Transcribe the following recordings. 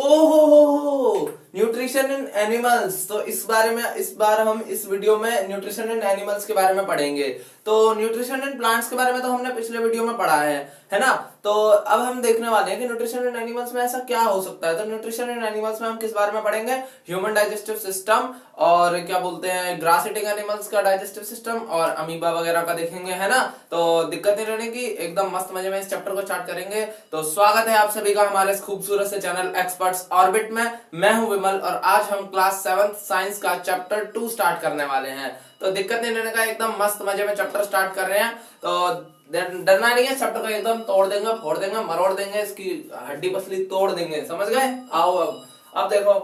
हो nutrition in animals. तो इस बार हम इस वीडियो में न्यूट्रिशन इन एनिमल्स के बारे में पढ़ेंगे। तो न्यूट्रिशन इन प्लांट्स के बारे में तो हमने पिछले वीडियो में पढ़ा है ना। तो अब हम देखने वाले हैं कि न्यूट्रिशन इन एनिमल्स में ऐसा क्या हो सकता है। तो न्यूट्रिशन इन एनिमल्स में हम किस बारे में पढ़ेंगे, ह्यूमन डाइजेस्टिव सिस्टम और क्या बोलते हैं ग्रास ईटिंग एनिमल्स का डाइजेस्टिव सिस्टम और अमीबा वगैरह का देखेंगे, है ना। तो दिक्कत नहीं रहने की, एकदम मस्त मजे में इस चैप्टर को स्टार्ट करेंगे। तो स्वागत है आप सभी का हमारे इस खूबसूरत से चैनल एक्सपर्ट्स ऑर्बिट में। मैं हूं विमल और आज हम क्लास 7 साइंस का चैप्टर 2 स्टार्ट करने वाले हैं। तो दिक्कत नहीं रहने का, एकदम मस्त मजे में चैप्टर स्टार्ट कर रहे हैं। तो डरना नहीं है, चैप्टर को एकदम तोड़ देंगे, फोड़ देंगे, मरोड़ देंगे, इसकी हड्डी पसली तोड़ देंगे, समझ गए। आओ अब देखो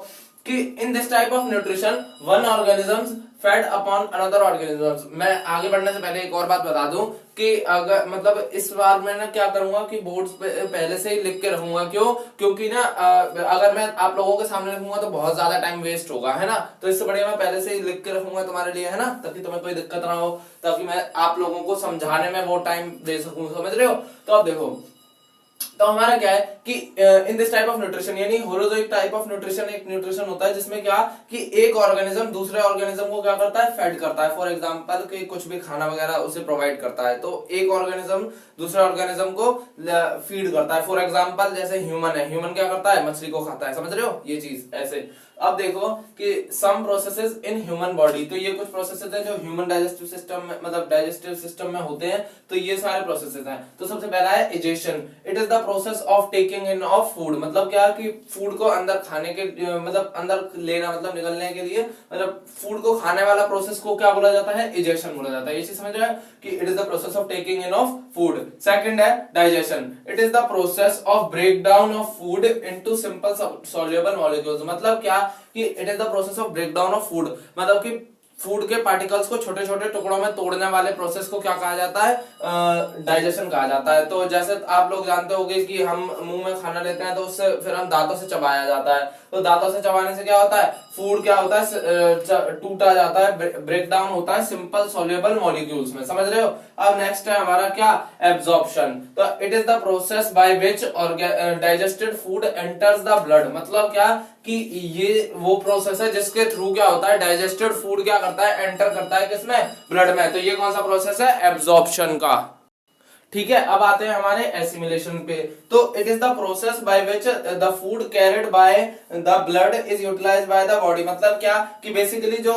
कि in this type of nutrition one organisms fed upon another organisms. मैं आगे बढ़ने से पहले एक और बात बता दूं कि अगर मतलब इस बार मैं ना क्या करूंगा कि बोर्ड्स पे पहले से ही लिख के रखूंगा। क्योंकि ना अगर मैं आप लोगों के सामने लिखूंगा तो बहुत ज्यादा टाइम वेस्ट होगा, है ना। तो इससे बढ़िया मैं पहले से ही लिख के रखूंगा तुम्हारे लिए, है ना, ताकि तुम्हें कोई दिक्कत ना हो, ताकि मैं आप लोगों को समझाने में वो टाइम दे सकूं, समझ रहे हो। तो अब देखो, तो हमारा क्या है कि in this type of nutrition यानी होलोजोइक टाइप ऑफ न्यूट्रिशन एक न्यूट्रिशन होता है जिसमें क्या कि एक ऑर्गेनिज्म दूसरे ऑर्गेनिज्म को क्या करता है, फेड करता है। फॉर एग्जांपल कि कुछ भी खाना वगैरह उसे प्रोवाइड करता है, तो एक ऑर्गेनिज्म दूसरे ऑर्गेनिज्म को फीड करता है। फॉर एग्जांपल जैसे ह्यूमन है, ह्यूमन क्या करता है, मछली को खाता है, समझ रहे हो ये चीज ऐसे। अब देखो कि सम प्रोसेसेस इन ह्यूमन बॉडी, तो ये कुछ प्रोसेसेस हैं जो ह्यूमन डाइजेस्टिव सिस्टम में मतलब डाइजेस्टिव सिस्टम में होते हैं। तो ये सारे प्रोसेसेस हैं। तो सबसे पहला है egestion. It is the process of taking in of food, मतलब क्या कि फूड को अंदर खाने के मतलब अंदर लेना, मतलब निकलने के लिए, मतलब फूड को खाने वाला प्रोसेस को क्या बोला जाता है, इजेशन बोला जाता है। ये चीज समझ रहे हैं कि it is the process of taking in of food. Second है digestion. It is the process of break down of food into simple soluble molecules. मतलब क्या कि it is the process of break down of food, मतलब कि food के particles को छोटे छोटे टुकड़ों में तोड़ने वाले प्रोसेस को क्या कहा जाता है, डाइजेशन कहा जाता है। तो जैसे आप लोग जानते होंगे कि हम मुंह में खाना लेते हैं तो उससे फिर हम दांतों से चबाया जाता है। तो दांतों से चबाने से क्या होता है, फूड क्या होता है, टूटा जाता है, ब्रेक डाउन होता है सिंपल सॉल्युबल मॉलिक्यूल्स में, समझ रहे हो। अब नेक्स्ट है हमारा क्या, एब्जॉर्प्शन। तो it is the process by which digested food enters the blood. मतलब क्या कि ये वो प्रोसेस है जिसके थ्रू क्या होता है, डाइजेस्टेड फूड क्या करता है, एंटर करता है किसमें, ब्लड में। तो ये कौन सा प्रोसेस है, एब्जॉर्प्शन का। ठीक है, अब आते हैं हमारे एसिमिलेशन पे। तो it is the process by which the food carried by the blood is utilised by the body. मतलब क्या कि बेसिकली जो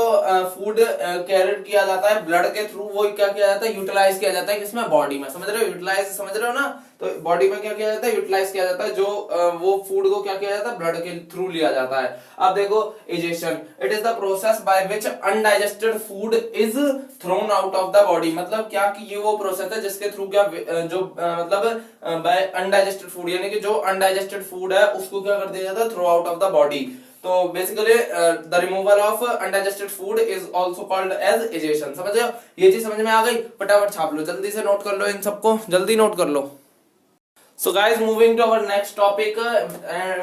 फूड कैरिड किया जाता है ब्लड के थ्रू, वो क्या किया जाता है, यूटिलाइज किया जाता है किसमें, बॉडी में, समझ रहे हो, यूटिलाइज समझ रहे हो ना। तो बॉडी में क्या किया जाता है, यूटिलाइज किया जाता है, जो वो फूड को क्या किया जाता है, ब्लड के थ्रू लिया जाता है। अब देखो egestion. It is the process by which undigested food is thrown out of the body. मतलब क्या कि ये वो प्रोसेस है जिसके थ्रू क्या जो मतलब बाय अनडाइजेस्टेड फूड यानी कि जो अनडाइजेस्टेड फूड है उसको क्या कर दिया जाता है, throughout of the body. तो basically the removal of undigested food is also called as egestion. समझ रहे हो, ये चीज समझ में आ गई। फटाफट छाप लो, जल्दी से नोट कर लो, इन सबको जल्दी नोट कर लो। So guys, moving to our next topic,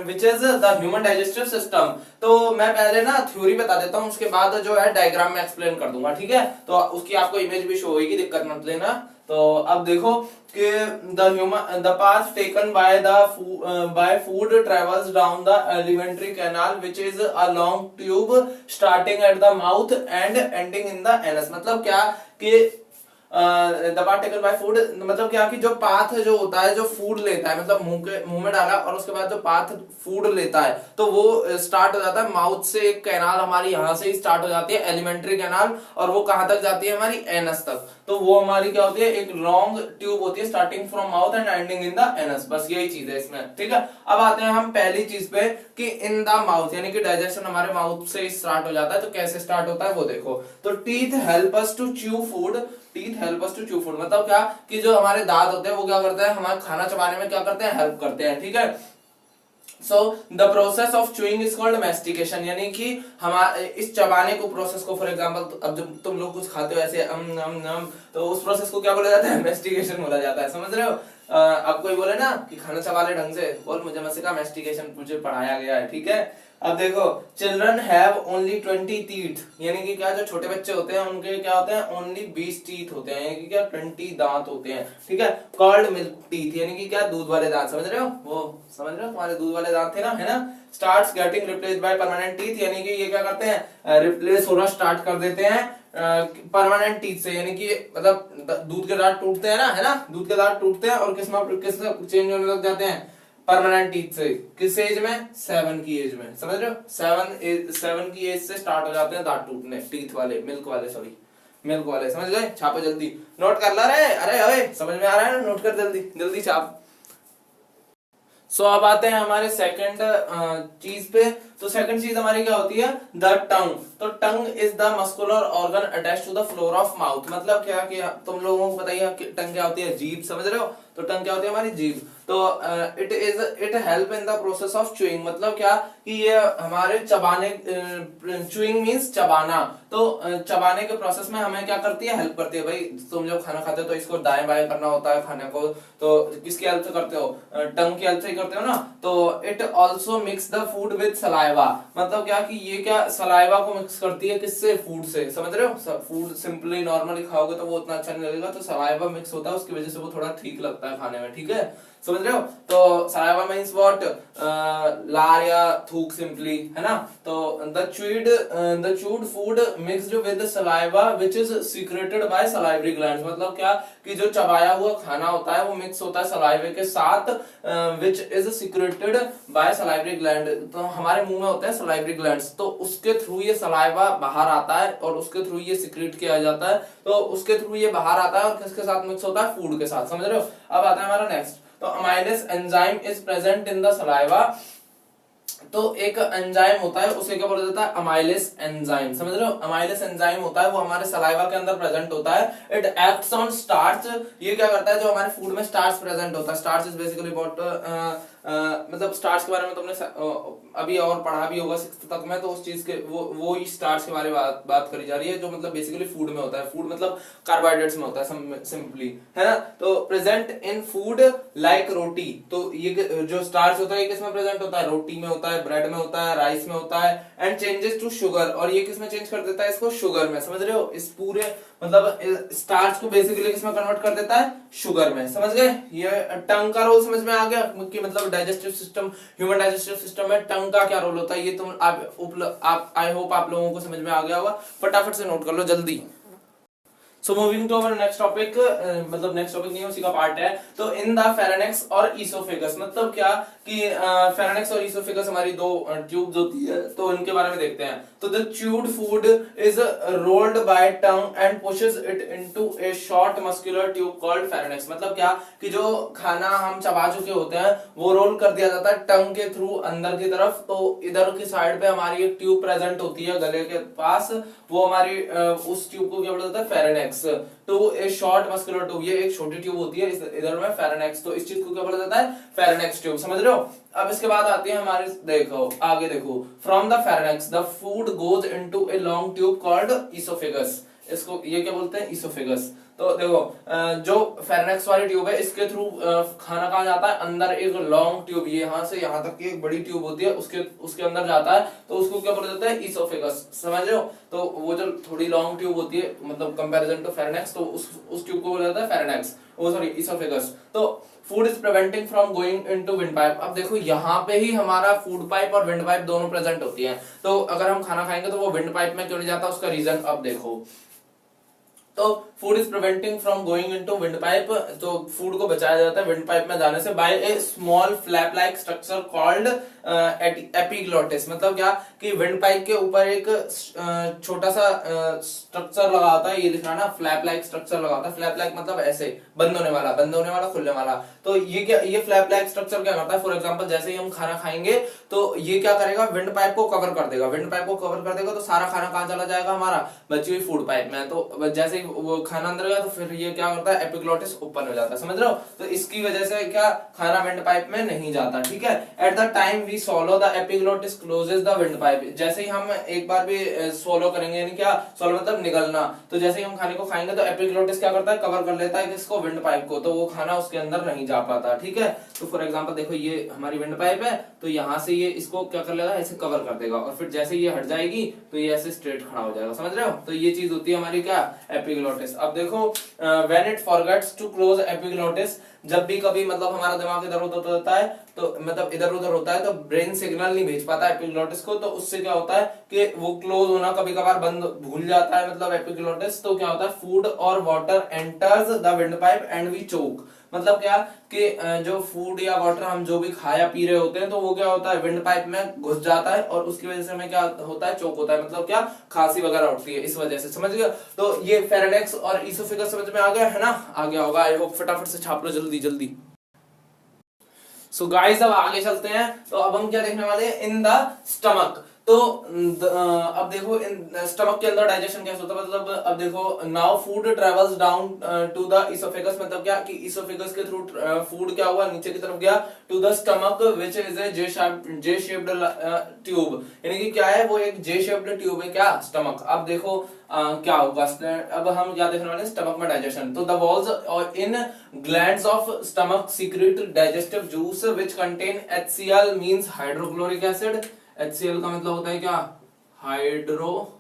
which is the human digestive system. तो मैं पहले ना थ्योरी बता देता हूँ, उसके बाद जो है डायग्राम में एक्सप्लेन कर दूंगा, ठीक है। तो उसकी आपको इमेज भी शो होगी, दिक्कत मत लेना। तो अब देखो कि the path taken by food travels down the alimentary canal, which is a long tube starting at the mouth and ending in the anus। मतलब क्या कि the path taken by food, मतलब क्या कि जो पाथ जो होता है, जो फूड लेता है, मतलब मुंह में डाला और उसके बाद जो पाथ फूड लेता है तो वो स्टार्ट हो जाता है माउथ से। एक कैनाल हमारी यहाँ से ही स्टार्ट हो जाती है, एलिमेंट्री कैनाल, और वो कहां तक जाती है, हमारी एनस तक। तो वो हमारी क्या होती है, एक लॉन्ग ट्यूब होती है starting from mouth and ending in the anus. बस यही चीज है इसमें, ठीक है। अब आते हैं हम पहली चीज पे कि इन द माउथ, यानी कि डाइजेशन हमारे माउथ से स्टार्ट हो जाता है। तो कैसे स्टार्ट होता है वो देखो। तो teeth help us to chew food. Teeth help us to chew food मतलब क्या कि जो हमारे दांत होते हैं वो क्या करते हैं, हमारे खाना चबाने में क्या करते हैं, हेल्प करते हैं, ठीक है। So the process of chewing is called mastication, यानी कि हमारे इस चबाने को प्रोसेस को, फॉर एग्जांपल अब जब तुम लोग कुछ खाते हो ऐसे तो उस प्रोसेस को क्या बोला जाता है, मैस्टिकेशन बोला जाता है, समझ रहे हो। अब कोई बोले ना कि खाना चबा ले ढंग से, बोल मुझे मत सिखा, मैस्टिकेशन मुझे पढ़ाया गया है, ठीक है। अब देखो, चिल्ड्रन हैव ओनली 20 टीथ, यानी कि क्या, जो छोटे बच्चे होते हैं उनके क्या होते हैं, ओनली 20 टीथ होते हैं, यानी कि क्या 20 दांत होते हैं, ठीक है। कॉल्ड मिल्क टीथ, यानी कि क्या, दूध वाले दांत, समझ रहे हो, वो समझ रहे हो, तुम्हारे दूध वाले दांत थे ना, है ना। Starts getting replaced by permanent teeth, यानी कि ये क्या करते हैं, रिप्लेस होना स्टार्ट कर देते हैं परमानेंट टीथ से, यानी कि मतलब दूध के दांत टूटते हैं ना, है ना, दूध के दांत टूटते हैं और किस चेंज होने लग जाते हैं, परमानेंट टीथ से। किस एज में, 7 की एज में, समझ रहे हो, 7 की एज से स्टार्ट हो जाते हैं दांत टूटने, टीथ वाले, मिल्क वाले, सॉरी मिल्क वाले, समझ गए। छापो जल्दी, नोट कर ला रहे, अरे अरे समझ में आ रहा है ना, नोट कर जल्दी जल्दी छाप। सो अब आते हैं हमारे सेकंड चीज पे। तो सेकंड चीज हमारी क्या होती है, द टंग। तो tongue is the muscular organ attach to the floor of mouth, मतलब क्या कि तुम लोगों को बताइए टंग क्या होती है, जीभ, समझ रहे हो। तो टंग क्या होती है, हमारी जीभ। तो it help in the process of chewing, मतलब क्या कि ये हमारे चबाने, च्यूइंग मींस चबाना, तो चबाने के प्रोसेस में हमें क्या करती है, हेल्प करती है। भाई तुम जब खाना खाते हो तो इसको दाएं बाएं करना होता है खाने को, तो किसकी हेल्प से करते हो, टंग की हेल्प से करते हो ना। तो it also mix the food with saliva, मतलब क्या कि ये क्या सलाइवा को मिक्स करती है, किससे, फूड से, समझ रहे हो। फूड सिंपली नॉर्मली खाओगे तो वो उतना अच्छा नहीं लगेगा, तो सलाइवा मिक्स होता है, उसकी वजह से वो थोड़ा ठीक लगता है खाने में, ठीक है, समझ रहे हो। तो सलाइवा मींस व्हाट, लार या थूक सिंपली, है ना। तो the chewed food mixed with saliva which is secreted by salivary glands, मतलब क्या कि जो चबाया हुआ खाना होता है वो मिक्स होता है सलाइवे के साथ, which is secreted by salivary gland, तो हमारे मुंह में होते हैं सलाइवरी ग्लैंड्स, तो उसके थ्रू ये सलाइवा बाहर आता है और उसके थ्रू ये सीक्रेट किया जाता है, तो उसके थ्रू ये बाहर आता है और किसके साथ मिक्स होता है, फूड के साथ, समझ रहे हो। अब आता है हमारा नेक्स्ट। तो amylase enzyme is present in the saliva, तो एक एंजाइम होता है, उसे क्या बोला जाता है, अमाइलेस एंजाइम, समझ रहे हो। अमाइलेस एंजाइम होता है वो हमारे सलाइवा के अंदर प्रेजेंट होता है। इट एक्ट्स ऑन स्टार्च, ये क्या करता है, जो हमारे फूड में स्टार्च प्रेजेंट होता है, स्टार्च इज बेसिकली व्हाट, मतलब स्टार्च के बारे में तुमने अभी और पढ़ा भी होगा 6th तक में, तो उस चीज के वो ही स्टार्च के बारे में बात करी जा रही है, जो मतलब बेसिकली फूड में होता है, फूड मतलब कार्बोहाइड्रेट्स में होता है सिंपली, है ना। तो प्रेजेंट इन फूड लाइक रोटी, तो ये जो स्टार्च होता है ये किसमें प्रेजेंट होता है, रोटी में होता है, ब्रेड में होता है, राइस में होता है, एंड चेंजेस टू शुगर, और ये किसमें चेंज कर देता है, इसको शुगर में, समझ रहे हो। इस पूरे मतलब स्टार्च को बेसिकली किसमें कन्वर्ट कर देता है, शुगर में, समझ गए। ये टंग का रोल समझ में आ गया कि मतलब digestive system, human digestive system में टंग का क्या रोल होता है, ये तुम आप आई होप आप लोगों को समझ में आ गया होगा, फटाफट से नोट कर लो जल्दी। So moving to our next topic, मतलब नेक्स्ट टॉपिक नहीं उसी का पार्ट है। तो इन द फेरेनेक्स और ईसोफेगस, मतलब क्या कि फेरेनेक्स और ईसोफेगस हमारी दो ट्यूब्स होती है, तो इनके बारे में देखते हैं। तो the chewed food is rolled by tongue and pushes it into a short muscular tube called pharynx, मतलब क्या कि जो खाना हम चबा चुके होते हैं वो रोल कर दिया जाता है टंग के थ्रू अंदर की तरफ, तो इधर की साइड पे हमारी एक ट्यूब प्रेजेंट होती है गले के पास, वो हमारी उस ट्यूब को क्या बोला जाता है, फेरेनेक्स। तो ए शॉर्ट मस्कुलर ट्यूब, ये एक छोटी ट्यूब होती है इधर में, फेरेनेक्स, तो इस चीज को क्या बोला जाता है, फेरेनेक्स ट्यूब, समझ रहे हो। अब इसके बाद आती है हमारे, देखो आगे देखो, from the pharynx the food goes into a long tube called oesophagus, इसको ये क्या बोलते हैं, ईसोफेगस। तो देखो जो फेरेनेक्स वाली ट्यूब है इसके थ्रू खाना कहाँ जाता है, अंदर एक लॉन्ग ट्यूब, ये यहाँ से यहाँ तक की एक बड़ी ट्यूब होती है, उसके अंदर जाता है, तो उसको क्या बोला जाता है, ईसोफेगस, समझ रहे हो। तो वो जो थोड़ी लॉन्ग ट्यूब होती है, मतलब कंपैरिजन टू फेरेनेक्स, तो उस ट्यूब को बोला जाता है फेरेनेक्स, वो सॉरी ईसोफेगस। तो food is preventing from going into wind pipe, अब देखो यहाँ पे ही हमारा फूड पाइप और विंड पाइप दोनों प्रेजेंट होती है, तो अगर हम खाना खाएंगे तो वो विंड पाइप में क्यों नहीं जाता, उसका रीजन अब देखो। तो food is preventing from going into windpipe, तो फूड को बचाया जाता है विंड पाइप में जाने से by a small flap like structure called epiglottis, मतलब क्या कि विंड पाइप के ऊपर एक छोटा सा स्ट्रक्चर लगा होता है, ये लिखना ना, फ्लैप लाइक स्ट्रक्चर लगा होता है, फ्लैप लाइक मतलब ऐसे बंद होने वाला खुलने वाला, तो ये क्या, ये फ्लैप लाइक स्ट्रक्चर क्या करता है, फॉर एग्जांपल जैसे ही हम खाना खाएंगे तो ये क्या करेगा, विंड पाइप को कवर कर देगा, विंड पाइप को कवर कर देगा, तो सारा खाना कहां चला जाएगा, हमारा बची हुई फूड पाइप में, तो जैसे ही वो खाना अंदर गया तो फिर ये क्या करता है, एपिग्लोटिस ओपन हो जाता है, समझ रहे हो। तो इसकी वजह से क्या खाना विंड पाइप में नहीं जाता, ठीक है। At the time we swallow the epiglottis closes the windpipe, जैसे ही हम एक बार भी swallow करेंगे, यानी क्या swallow मतलब निगलना, तो जैसे ही हम खाने को खाएंगे तो epiglottis क्या करता है, कवर कर लेता है किसको, windpipe को, तो वो खाना उसके अंदर नहीं जा पाता, ठीक है। तो फॉर एग्जांपल देखो ये हमारी windpipe है, तो यहाँ से ये इसको क्या कर लेगा, ऐसे कवर कर देगा, और फिर जैसे ये हट जाएगी तो ये ऐसे स्ट्रेट खड़ा हो जाएगा, समझ रहे हो। तो ये चीज होती है हमारी क्या, epiglottis। अब देखो when it forgets to close epiglottis, जब भी कभी मतलब हमारा दिमाग इधर उधर होता है, तो मतलब इधर उधर होता है, तो ब्रेन सिग्नल नहीं भेज पाता एपिग्लोटिस को, तो उससे क्या होता है कि वो क्लोज होना कभी कभार बंद भूल जाता है, मतलब एपिग्लोटिस, तो क्या होता है, फूड और water enters the windpipe and we choke. मतलब क्या कि जो फूड या वाटर हम जो भी खाया पी रहे होते हैं, तो वो क्या होता है, विंड पाइप में घुस जाता है, और उसकी वजह से हमें क्या होता है, चोक होता है, मतलब क्या, खांसी वगैरह उठती है, इस वजह से, समझ गए। तो ये फेरेंक्स और इसोफेगस समझ में आ गया है ना, आ गया होगा, आई होप, फटाफट से छाप लो जल्दी जल्दी। सो गाइस अब आगे चलते हैं, तो अब हम क्या देखने वाले हैं, इन द स्टमक। तो अब देखो स्टमक के अंदर डाइजेशन कैसे होता है, मतलब अब देखो, now food travels down to the oesophagus, मतलब क्या कि इसोफेगस के थ्रू फूड क्या हुआ, नीचे की तरफ गया, to the stomach which is a J shaped tube, यानी कि क्या है, वो एक जे शेप्ड ट्यूब है, क्या, स्टमक। अब देखो क्या होगा, अब हम क्या देखने वाले हैं, स्टमक में डाइजेशन। तो द वॉल्स और इन glands of stomach secrete digestive juice which contain HCl means hydrochloric acid. HCl का मतलब होता है क्या, हाइड्रोक्लोरिक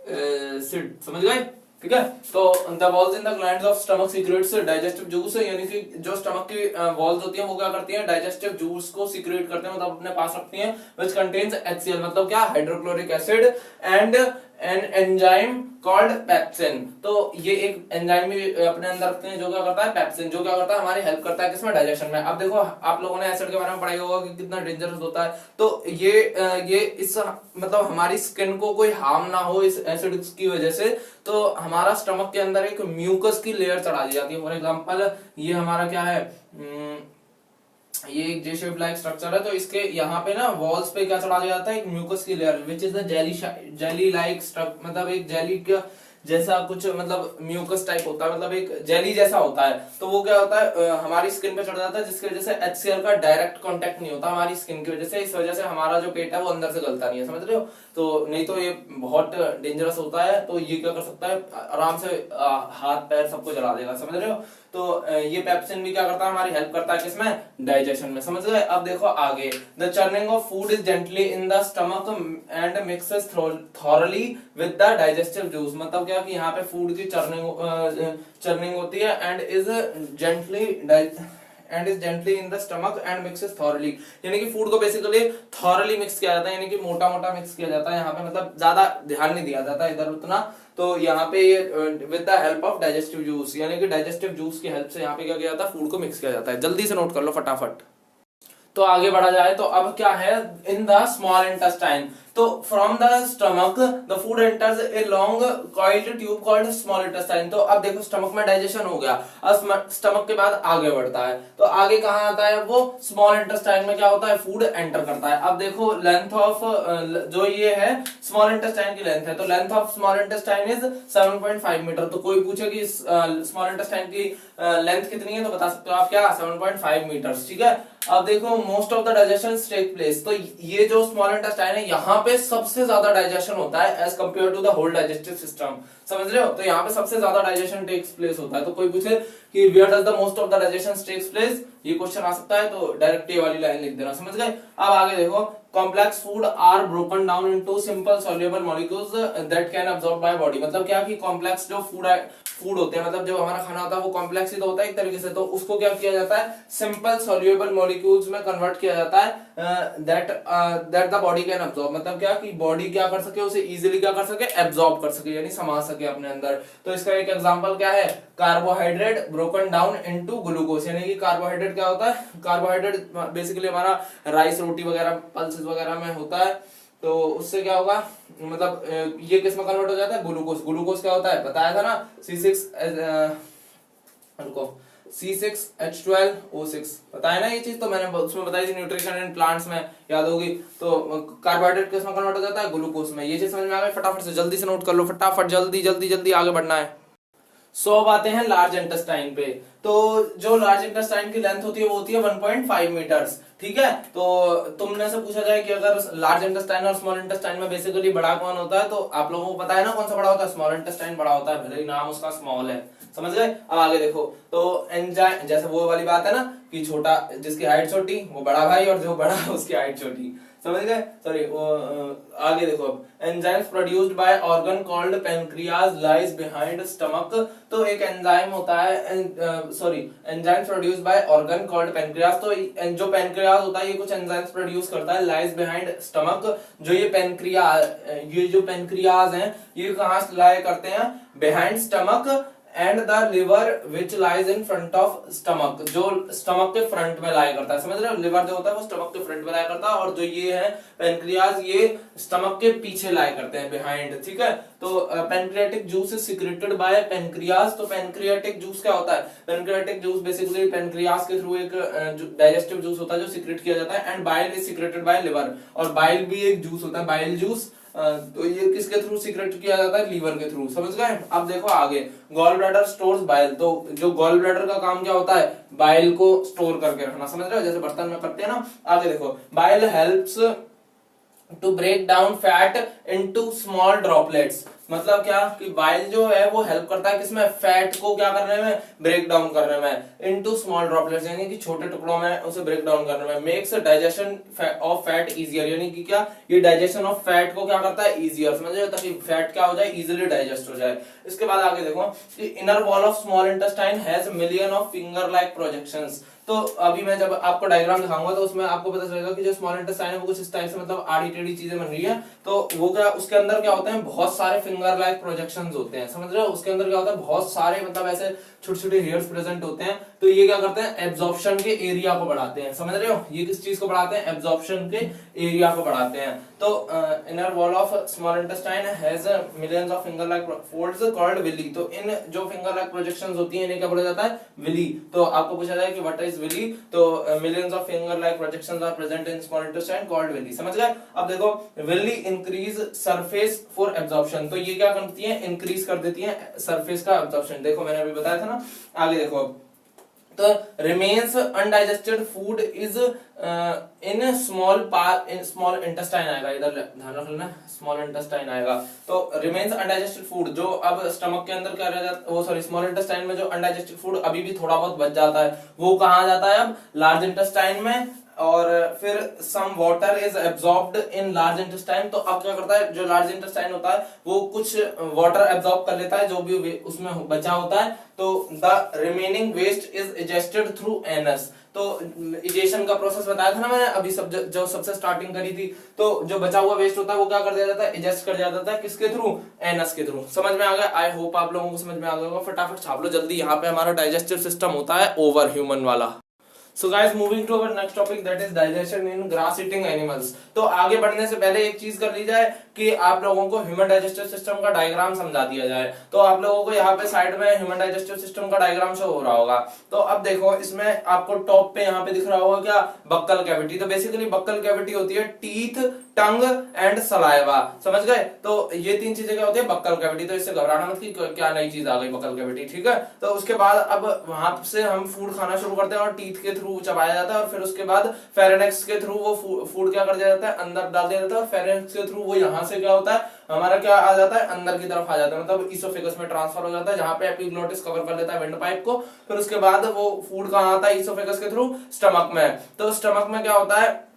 एसिड, समझ गए, ठीक है। तो the walls in the glands of stomach secrets digestive juice, यानी कि जो स्टमक की वॉल्स होती हैं वो क्या करती हैं, डाइजेस्टिव जूस को सीक्रेट करते हैं, मतलब अपने पास रखती हैं, व्हिच कंटेन्स HCl, मतलब क्या, hydrochloric acid, and an enzyme called pepsin. तो ये एक एंजाइम भी अपने अंदर रखते हैं, जो क्या करता है, पेप्सिन, जो क्या करता है, हमारी हेल्प करता है किसमें, डाइजेशन में। अब देखो आप लोगों ने एसिड के बारे में पढ़ा होगा कि कितना डेंजरस होता है, तो ये इस मतलब हमारी स्किन को कोई हार्म ना हो इस एसिड की वजह से, तो हमारा स्टमक के अंदर एक म्यूकस की लेयर चढ़ा दी जाती है। फॉर एग्जांपल ये हमारा क्या है, ये एक जे शेप लाइक स्ट्रक्चर है, तो इसके यहाँ पे ना वॉल्स पे क्या चढ़ा दिया जाता है, एक म्यूकस की layer, which is the jelly like structure, मतलब एक जेली का जैसा कुछ, मतलब म्यूकस टाइप होता है, मतलब एक जेली जैसा होता है। तो वो क्या होता है, हमारी स्किन पे चढ़ जाता है, जिसकी वजह से HCl का डायरेक्ट कांटेक्ट नहीं होता हमारी स्किन की वजह से, इस वजह से हमारा जो पेट है वो अंदर से गलता नहीं है, समझ रहे हो। तो नहीं तो ये बहुत डेंजरस होता है, तो ये क्या कर सकता है, आराम से हाथ पैर सबको जला देगा, समझ रहे हो। तो ये पेप्सिन भी क्या करता है, हमारी हेल्प करता है किसमें, डाइजेशन में, समझ गए। अब देखो आगे, the churning of food is gently in the stomach and mixes thoroughly with the digestive juice, मतलब क्या कि यहाँ पे फूड की चर्निंग होती है, and is gently in the stomach and mixes thoroughly, यानी कि फूड को बेसिकली थॉरली मिक्स किया जाता है, यानी कि मोटा मोटा मिक्स किया जाता है, यहाँ पे मतलब ज्यादा ध्यान नहीं दिया जाता इधर उतना। तो यहाँ पे with the help of digestive juice, यानी कि डाइजेस्टिव जूस की हेल्प से यहाँ पे क्या किया जाता है, फूड को मिक्स किया जाता है। जल्दी से नोट कर लो फटाफट। तो आगे बढ़ा जाए, तो अब क्या है, इन द स्मॉल इंटेस्टाइन, तो from the stomach the food enters a long coiled tube called small intestine. तो अब देखो स्टमक में डाइजेशन हो गया, अब स्टमक के बाद आगे बढ़ता है, तो आगे कहाँ आता है, वो स्मॉल इंटेस्टाइन में क्या होता है, फूड एंटर करता है। अब देखो लेंथ ऑफ जो ये है स्मॉल इंटेस्टाइन की लेंथ है, तो length of small intestine is 7.5 metre. तो कोई पूछे कि स्मॉल इंटेस्टाइन की लेंथ कितनी है, तो बता सकते हो आप क्या, 7.5 मीटर, ठीक है। अब देखो most of the digestion take place, तो ये जो स्मॉल इंटेस्टाइन है यहाँ पे सबसे ज्यादा डाइजेशन होता है as compare to the whole digestive system, समझ रहे हो। तो यहाँ पे सबसे ज्यादा डाइजेशन टेक्स प्लेस होता है। तो कोई पूछे कि where does the most of the digestion takes place, ये क्वेश्चन आ सकता है, तो डायरेक्ट ये वाली लाइन लिख देना, समझ गए। अब आगे देखो, complex food are broken down into simple soluble molecules that can absorb by body, मतलब क्या कि कॉम्प्लेक्स जो फूड होते हैं, मतलब जो हमारा खाना होता है वो कॉम्प्लेक्स ही तो होता है एक तरीके से, तो उसको क्या किया जाता है, सिंपल सॉल्युबल मॉलिक्यूल्स में कन्वर्ट किया जाता है, that the body can absorb, मतलब क्या कि बॉडी क्या कर सके, उसे इजीली क्या कर सके, एब्सॉर्ब कर सके, यानी समा सके अपने अंदर। तो इसका एक एग्जांपल क्या है, carbohydrate broken down into glucose, यानी कि कार्बोहाइड्रेट क्या होता है, कार्बोहाइड्रेट बेसिकली हमारा राइस रोटी वगैरह पल्सेस वगैरह में होता है, तो उससे क्या होगा, मतलब ये किस में कन्वर्ट हो जाता है, ग्लूकोज। ग्लूकोज क्या होता है, बताया था ना, C6H12O6 बताया ना ये चीज, तो मैंने उसमें बताई थी न्यूट्रिशन इन प्लांट्स में, याद होगी। तो कार्बोहाइड्रेट किस में कन्वर्ट हो जाता है, ग्लूकोज में। ये चीज समझ में आ गई, फटाफट से जल्दी से नोट कर लो, फटाफट जल्दी जल्दी जल्दी आगे बढ़ना है। 100 बातें हैं लार्ज इंटेस्टाइन पे। तो जो लार्ज इंटेस्टाइन की लेंथ होती है वो होती है 1.5 मीटर्स, ठीक है। तो तुमने से पूछा जाए कि अगर लार्ज इंटेस्टाइन और स्मॉल इंटेस्टाइन में बेसिकली बड़ा कौन होता है, तो आप लोगों को पता है ना कौन सा बड़ा होता है, स्मॉल इंटेस्टाइन बड़ा होता है, भले ही नाम उसका स्मॉल है, समझ गए। अब आगे देखो, तो एंजाइम, जैसे वो वाली बात है ना कि छोटा जिसकी हाइट छोटी वो बड़ा भाई और जो बड़ा उसकी हाइट छोटी, समझ गए। सॉरी, आगे देखो, अब enzymes produced by organ called pancreas lies behind stomach. तो एक एंजाइम होता है, sorry, enzymes produced by organ called pancreas. तो जो पेनक्रियाज होता है ये कुछ एंजाइम्स प्रोड्यूस करता है लाइज बिहाइंड स्टमक। जो ये जो पेनक्रियाज हैं ये कहाँ लाई करते हैं, behind stomach and the liver which lies in front of stomach, जो स्टमक के फ्रंट में लाई करता है, समझ रहे हो। लिवर जो होता है वो स्टमक के फ्रंट में लाई करता है, और जो ये है पेनक्रियाज ये स्टमक के पीछे लाई करते हैं, बिहाइंड, ठीक है। तो pancreatic juice is secreted by pancreas. तो पेनक्रियाटिक जूस क्या होता है, पेनक्रियाटिक जूस बेसिकली पेनक्रियाज के थ्रू एक डाइजेस्टिव जूस होता है जो सीक्रेट किया जाता है, and bile is secreted by liver. और बाइल भी एक जूस होता है, बाइल जूस, तो ये किसके थ्रू सीक्रेट किया जाता है, लीवर के थ्रू, समझ गए। अब देखो आगे, गॉल ब्लैडर स्टोर्स बाइल। तो जो गॉल ब्लैडर का काम क्या होता है, बाइल को स्टोर करके रखना, समझ रहे हो, जैसे बर्तन में करते हैं ना। आगे देखो, bile helps to break down fat into small droplets. मतलब क्या कि बाइल जो है वो हेल्प करता है किसमें, फैट को क्या करने में, ब्रेक डाउन करने में, इनटू स्मॉल ड्रॉपलेट्स यानी कि छोटे टुकड़ों में उसे ब्रेक डाउन करने में। Makes digestion of fat easier, यानी कि क्या, ये डाइजेशन ऑफ फैट को क्या करता है, इजियर, समझे, ताकि फैट क्या हो जाए, इजिली डाइजेस्ट हो जाए। इसके बाद आगे देखो कि inner wall of small intestine has million of finger like projections. तो अभी मैं जब आपको डायग्राम दिखाऊंगा तो उसमें आपको पता चलेगा कि जो स्मॉल इंटेस्टाइन है वो कुछ इस टाइप से, मतलब आड़ी टेढ़ी चीजें बन रही है। तो वो क्या, उसके अंदर क्या होते हैं, बहुत सारे फिंगर लाइक प्रोजेक्शंस होते हैं, समझ रहे हो। उसके अंदर क्या होता है, बहुत सारे मतलब ऐसे छोटे छोटे हेयर्स प्रेजेंट होते हैं। तो ये क्या करते हैं, एब्जॉर्प्शन के एरिया को बढ़ाते हैं, समझ रहे हो। ये किस चीज को बढ़ाते हैं, एब्जॉर्प्शन के एरिया को बढ़ाते हैं। तो inner wall of small intestine has millions of finger like folds called villi. तो इन जो फिंगर लाइक प्रोजेक्शंस होती हैं इन्हें क्या बोला जाता है, विली। तो आपको पूछा जाए कि व्हाट इज विली, तो millions of finger like projections are present in small intestine called villi, समझ गए। अब देखो, villi increase surface for absorption. तो ये क्या करती है, इंक्रीज कर देती है सरफेस का एब्जॉर्प्शन। देखो मैंने अभी बताया था ना। आगे देखो, तो remains undigested food is in small intestine आएगा, इधर ध्यान रखना, स्मॉल इंटेस्टाइन आएगा। तो रिमेन्स अनडाइजेस्टेड फूड, जो अब स्टमक के अंदर क्या रह जाता है, वो सॉरी स्मॉल इंटेस्टाइन में जो अनडाइजेस्टेड फूड अभी भी थोड़ा बहुत बच जाता है वो कहाँ जाता है, अब लार्ज इंटेस्टाइन में। और फिर some water is absorbed in large intestine. तो अब क्या करता है, जो लार्ज इंटेस्टाइन होता है वो कुछ वाटर एब्जॉर्ब कर लेता है जो भी उसमें बचा होता है। तो the remaining waste is egested through anus. तो इजेशन का प्रोसेस बताया था ना मैंने अभी, जो सबसे स्टार्टिंग करी थी। तो जो बचा हुआ वेस्ट होता है वो क्या कर दिया जाता है, इजेस्ट कर दिया जाता है, किसके थ्रू, एनस के थ्रू। समझ में आ गया, आई होप आप लोगों को समझ में आ गया होगा। फटाफट छाप लो जल्दी, यहाँ पे हमारा डाइजेस्टिव सिस्टम होता है ओवर ह्यूमन वाला। So guys, moving to our next topic, that is digestion in grass eating animals। तो आगे बढ़ने से पहले एक चीज कर ली जाए कि आप लोगों को ह्यूमन डाइजेस्टिव सिस्टम का डायग्राम समझा दिया जाए। तो आप लोगों को यहाँ पे साइड में ह्यूमन डाइजेस्टिव सिस्टम का डायग्राम शो हो रहा होगा। तो अब देखो, इसमें आपको टॉप पे यहाँ पे दिख रहा होगा क्या, बक्कल कैविटी। तो बेसिकली बक्कल कैविटी होती है टीथ, टंग एंड सलाइवा, समझ गए। तो ये तीन चीजें क्या होती है, बक्कल कैविटी। तो इससे घबराना मत कि क्या नई चीज आ गई बक्कल कैविटी, ठीक है। तो उसके बाद अब वहां से हम फूड खाना शुरू करते हैं और टीथ के थ्रू चबाया जाता है, और फिर उसके बाद फेरेनेक्स के थ्रू वो फूड क्या कर दिया जाता है, अंदर डाल दिया जाता है, और फेरेनेक्स के थ्रू वो यहाँ से क्या होता है, हमारा क्या आ जाता है, अंदर की तरफ आ जाता है, मतलब इसोफेगस में ट्रांसफर हो जाता है, जहां पे एपिग्लोटिस कवर कर लेता है विंड पाइप को। फिर उसके बाद वो फूड कहाँ आता है, इसोफेगस के थ्रू स्टमक में। तो स्टमक में क्या होता है,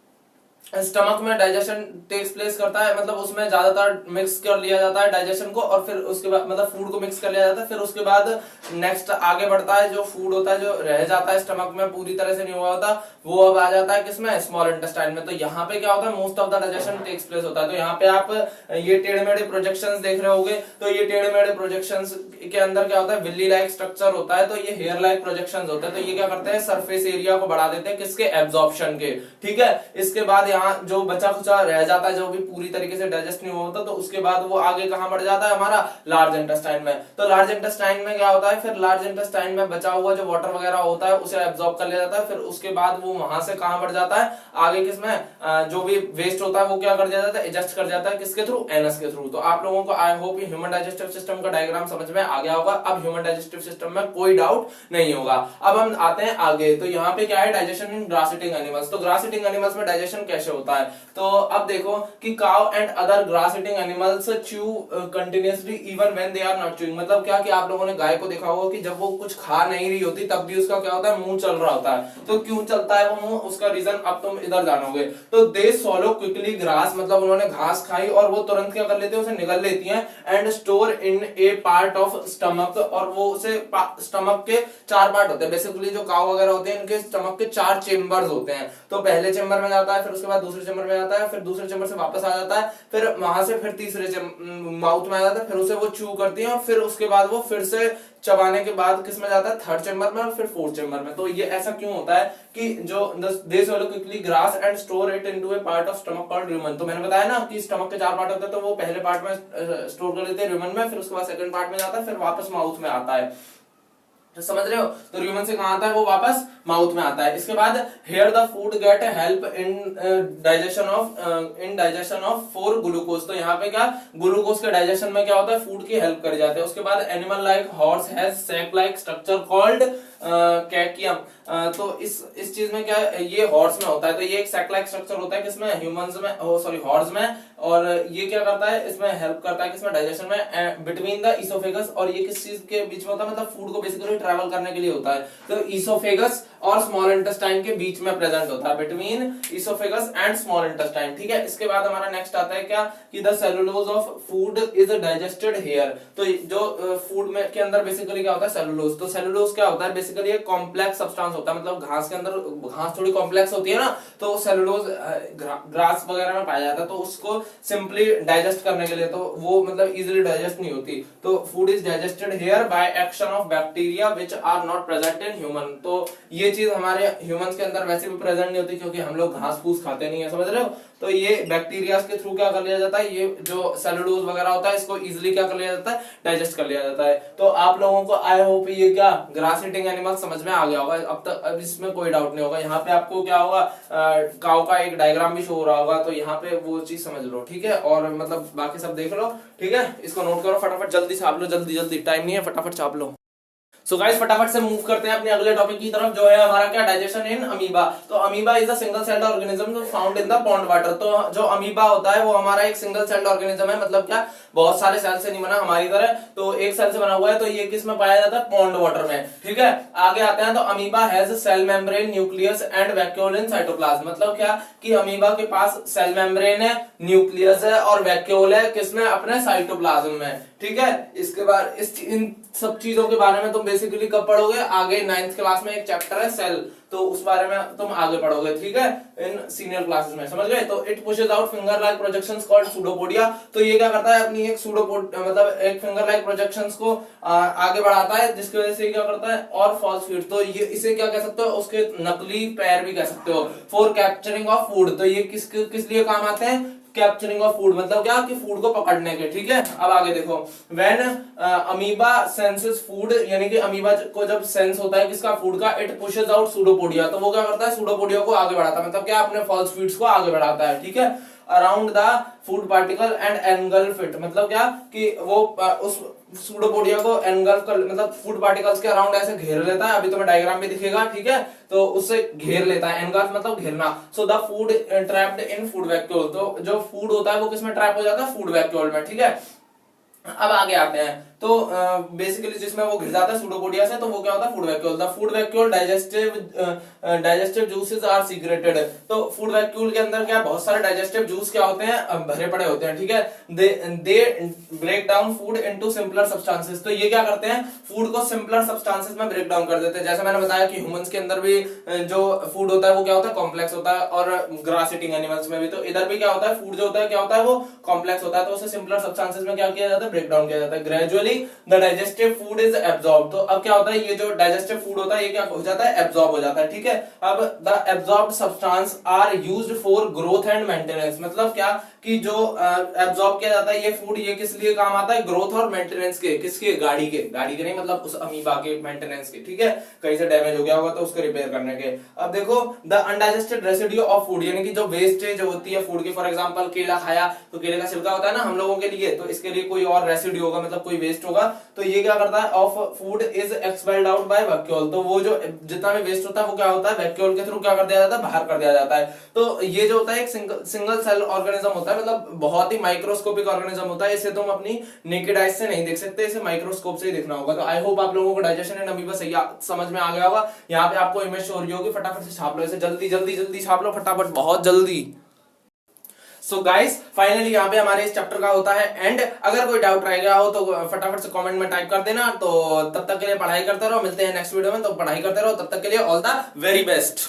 स्टमक में डाइजेशन टेक्स प्लेस करता है, मतलब उसमें ज्यादातर मिक्स कर लिया जाता है डाइजेशन को, और फिर उसके बाद मतलब फूड को मिक्स कर लिया जाता है। फिर उसके बाद नेक्स्ट आगे बढ़ता है, जो फूड होता है जो रह जाता है स्टमक में पूरी तरह से नहीं हुआ होता, वो अब आ जाता है किसमें, स्मॉल इंटेस्टाइन में। तो यहाँ पे क्या होता है, most of the digestion takes place होता है। तो यहाँ पे आप ये टेढ़े मेढ़े प्रोजेक्शंस देख रहे होंगे। तो ये टेढ़े मेढ़े प्रोजेक्शंस के अंदर क्या होता है, विल्ली लाइक स्ट्रक्चर होता है। तो ये हेयर लाइक प्रोजेक्शंस होते हैं। तो ये क्या करते हैं, सरफेस एरिया को बढ़ा देते हैं, किसके, एब्जॉर्प्शन के, ठीक है। इसके बाद यहाँ जो बचा खुचा रह जाता है, जो भी पूरी तरीके से डाइजेस्ट नहीं होता, तो उसके बाद वो आगे कहाँ बढ़ जाता है हमारा लार्ज इंटेस्टाइन में। तो लार्ज इंटेस्टाइन में क्या होता है, फिर लार्ज इंटेस्टाइन में बचा हुआ जो वाटर वगैरह होता है उसे एब्जॉर्ब कर लिया जाता है, फिर उसके बाद वो वहां से कहाँ बढ़ जाता है आगे, किसमें जो भी वेस्ट होता है वो क्या कर दिया जाता है, एडजस्ट कर जाता है, किसके थ्रू, एनस के थ्रू। तो आप लोगों को I hope human digestive system का डायग्राम समझ में आ गया होगा। अब ह्यूमन डाइजेस्टिव सिस्टम में कोई डाउट नहीं होगा। अब हम आते हैं आगे। तो यहाँ पे क्या है, digestion in grass eating animals. तो ग्रास ईटिंग एनिमल्स में डाइजेशन कैसे होता है, तो अब देखो कि cow and other grass eating animals chew continuously even when they are not chewing. मतलब क्या कि आप लोगों ने गाय को देखा होगा कि जब वो कुछ खा नहीं रही होती तब भी उसका क्या होता है, मुंह चल रहा होता है। तो क्यों चलता है वो मुंह, उसका रीजन अब तुम इधर जानोगे। तो दे सॉलो क्विकली ग्रास, मतलब उन्होंने घास खाई और वो तुरंत क्या कर लेते हैं, उसे निगल लेती हैं, and store in A part of stomach, और वो उसे स्टमक के 4 पार्ट होते हैं बेसिकली। जो काऊ वगैरह होते हैं इनके स्टमक के 4 चेम्बर्स होते हैं। तो पहले चेम्बर में जाता है, फिर उसके बाद दूसरे चेम्बर में जाता है, फिर दूसरे चेम्बर से वापस आ जाता है, फिर वहां से फिर तीसरे माउथ में आ जाता है, फिर उसे वो च्यू करती है, और फिर उसके बाद वो फिर से चबाने के बाद किस में जाता है, 3rd चेम्बर में, और फिर 4th चेम्बर में। तो ये ऐसा क्यों होता है कि जो दे swallow quickly grass and store it into a part of stomach called rumen। तो मैंने बताया ना कि स्टमक के 4 पार्ट होते हैं, तो वो पहले पार्ट में स्टोर कर लेते हैं rumen में, फिर उसके बाद सेकंड पार्ट में जाता है, फिर वापस माउथ में आता है। तो समझ रहे हो, तो र्यूमन से कहां आता है, वो वापस माउथ में आता है। इसके बाद here the food get help in digestion of for glucose. तो यहाँ पे क्या, ग्लूकोज के डाइजेशन में क्या होता है, फूड की हेल्प करी जाती है। उसके बाद animal like horse has sac like structure called caecum. तो इस चीज में क्या, ये हॉर्स में होता है। तो ये एक सैक लाइक स्ट्रक्चर होता है किसमें, ह्यूमंस में, सॉरी हॉर्स में। और ये क्या करता है, इसमें हेल्प करता है किसमें, डाइजेशन में, बिटवीन द इसोफेगस। और ये किस चीज के बीच में होता है, मतलब फूड को बेसिकली ट्रैवल करने के लिए होता है। तो इसोफेगस और स्मॉल इंटेस्टाइन के बीच में प्रेजेंट होता है, between oesophagus and small intestine. ठीक है, इसके बाद हमारा नेक्स्ट आता है क्या, कि the cellulose of food is digested here. तो जो फूड में के अंदर बेसिकली क्या होता है, सेलुलोज। तो सेलुलोज क्या होता है, बेसिकली एक कॉम्प्लेक्स सब्सटेंस होता है। मतलब घास के अंदर, घास थोड़ी कॉम्प्लेक्स होती है ना, तो सेलुलोज ग्रास वगैरह में पाया जाता है। तो उसको सिंपली डाइजेस्ट करने के लिए, तो वो मतलब इजीली डाइजेस्ट नहीं होती। तो food is digested here by action of bacteria which are not present in human. तो ये चीज हमारे ह्यूमंस के अंदर वैसे भी प्रेजेंट नहीं होती, क्योंकि हम लोग घास फूस खाते नहीं है, समझ रहे हो। तो ये बैक्टीरिया के थ्रू क्या कर लिया जाता है, ये जो सेलुलोज वगैरह होता है इसको इजीली क्या कर लिया जाता है, डाइजेस्ट कर लिया जाता है। तो आप लोगों को आई होप ये क्या ग्रास ईटिंग एनिमल समझ में आ गया होगा अब तक। अब इसमें कोई डाउट नहीं होगा। यहाँ पे आपको क्या होगा, काऊ का एक डायग्राम भी शो हो रहा होगा, तो यहाँ पे वो चीज समझ लो। ठीक है, और मतलब बाकी सब देख लो। ठीक है, इसको नोट करो, फटाफट जल्दी छाप लो, जल्दी जल्दी, टाइम नहीं है, फटाफट छाप लो। सो गाइस फटाफट से मूव करते हैं अपने अगले टॉपिक की तरफ, जो है हमारा क्या, डाइजेशन इन अमीबा। तो amoeba is a single celled organism found in the pond water. तो जो अमीबा होता है वो हमारा एक सिंगल सेल्ड ऑर्गेनिज्म है, मतलब क्या बहुत सारे सेल से नहीं बना हमारी तरह, तो एक सेल से बना हुआ है। तो ये किस में पाया जाता है, पॉन्ड वाटर में। ठीक है, आगे आते हैं। तो amoeba has cell membrane, nucleus and vacuole in cytoplasm. मतलब क्या कि अमीबा के पास सेल मेम्ब्रेन है, न्यूक्लियस है और वैक्यूल है, किसमें, अपने साइटोप्लाज्म में। ठीक है, इसके बाद इन सब चीजों के बारे में तुम बेसिकली कब पढ़ोगे, आगे 9th क्लास में एक चैप्टर है सेल, तो उस बारे में तुम आगे पढ़ोगे। ठीक है, इन सीनियर क्लासेस में, समझ गए। तो it pushes out finger like projections called pseudopodia. तो ये क्या करता है, अपनी एक मतलब एक फिंगर लाइक प्रोजेक्शंस को आगे बढ़ाता है, जिसकी वजह से क्या करता है, और फॉल्स फीट। तो ये इसे क्या कह सकते हो, उसके नकली पैर भी कह सकते हो। For capturing of food. तो ये किस लिए काम आते हैं, कैप्चरिंग ऑफ फूड, मतलब क्या कि फूड को पकड़ने के। ठीक है, अब आगे देखो। व्हेन अमीबा सेंसेस फूड, यानी कि अमीबा को जब सेंस होता है किसका, फूड का, इट पुशेस आउट सूडोपोडिया। तो वो क्या करता है, सूडोपोडिया को आगे बढ़ाता है, मतलब क्या अपने फॉल्स फीड्स को आगे बढ़ाता है। ठीक है, around the food particle and engulf it. मतलब क्या कि वो उस सूडोपोडिया को एनगल्फ कर, मतलब फूड पार्टिकल्स के अराउंड ऐसे घेर लेता है। अभी तुम्हें डायग्राम में दिखेगा। ठीक है, तो उससे घेर लेता है, एनगल्फ मतलब घेरना। So the food trapped in food vacuole. तो जो फूड होता है वो किसमें ट्रैप हो जाता है, फूड वैक्यूल में। ठीक है, अब आगे आते हैं। तो बेसिकली जिसमें वो घिर जाता है सूडोपोडिया से, तो वो क्या होता है, food vacuole. The food vacuole digestive juices are secreted. तो फूड वैक्यूल के अंदर क्या, बहुत सारे डाइजेस्टिव जूस क्या होते हैं, भरे पड़े होते हैं। ठीक है, they break down food into simpler substances. तो ये क्या करते हैं, फूड को सिंपलर सब्सटेंसेस में ब्रेक डाउन कर देते हैं। जैसे मैंने बताया कि ह्यूमंस के अंदर भी जो फूड होता है वो क्या होता है, कॉम्प्लेक्स होता है, और ग्रास ईटिंग एनिमल्स में भी। तो इधर भी क्या होता है, फूड जो होता है क्या होता है, वो कॉम्प्लेक्स होता है। तो उसे सिंपलर सब्सटेंसेस में क्या किया जाता है, ब्रेक डाउन किया जाता है। Gradually finally the digestive food is absorb. तो अब क्या होता है, ये जो डाइजेस्टिव फूड होता है ये क्या हो जाता है, एब्जॉर्ब हो जाता है। ठीक है, अब the absorb substance are used for growth and maintenance. मतलब क्या कि जो एब्जॉर्ब किया जाता है ये फूड, ये किस लिए काम आता है, ग्रोथ और मेंटेनेंस के। किसके, गाड़ी के नहीं, मतलब उस अमीबा के मेंटेनेंस के। ठीक है, कहीं से डैमेज हो गया होगा तो उसको रिपेयर करने के। अब देखो the undigested residue of food, यानी कि जो वेस्टेज होती है फूड की, फॉर एग्जांपल केला खाया तो केले का छिलका होता है ना हम लोगों के लिए, तो इसके लिए कोई और रेसिड्यू होगा, मतलब कोई वेस्ट होगा, तो ये क्या करता है, of food is expelled out by vacuole. तो वो जो जितना भी वेस्ट होता है वो क्या होता है, वैक्यूल के थ्रू क्या कर दिया जाता है, बाहर कर दिया जाता है। तो ये जो होता है एक सिंगल सेल ऑर्गेनिज्म होता है, मतलब बहुत ही माइक्रोस्कोपिक ऑर्गेनिज्म होता है। इसे तुम अपनी नेकेड आइज से नहीं देख सकते, इसे माइक्रोस्कोप से ही देखना होगा। तो आई होप आप लोगों को डाइजेशन एंड अमीबा सही समझ में आ गया होगा। यहाँ पे आपको इमेज शो हो रही होगी, फटाफट से छाप लो इसे, जल्दी जल्दी जल्दी छाप लो, फटाफट, बहुत जल्दी। सो गाइस फाइनली यहाँ पे हमारे इस चैप्टर का होता है एंड। अगर कोई डाउट रह गया हो तो फटाफट से कमेंट में टाइप कर देना। तो तब तक के लिए पढ़ाई करते रहो, मिलते हैं नेक्स्ट वीडियो में। तो पढ़ाई करते रहो, तब तक के लिए ऑल द वेरी बेस्ट।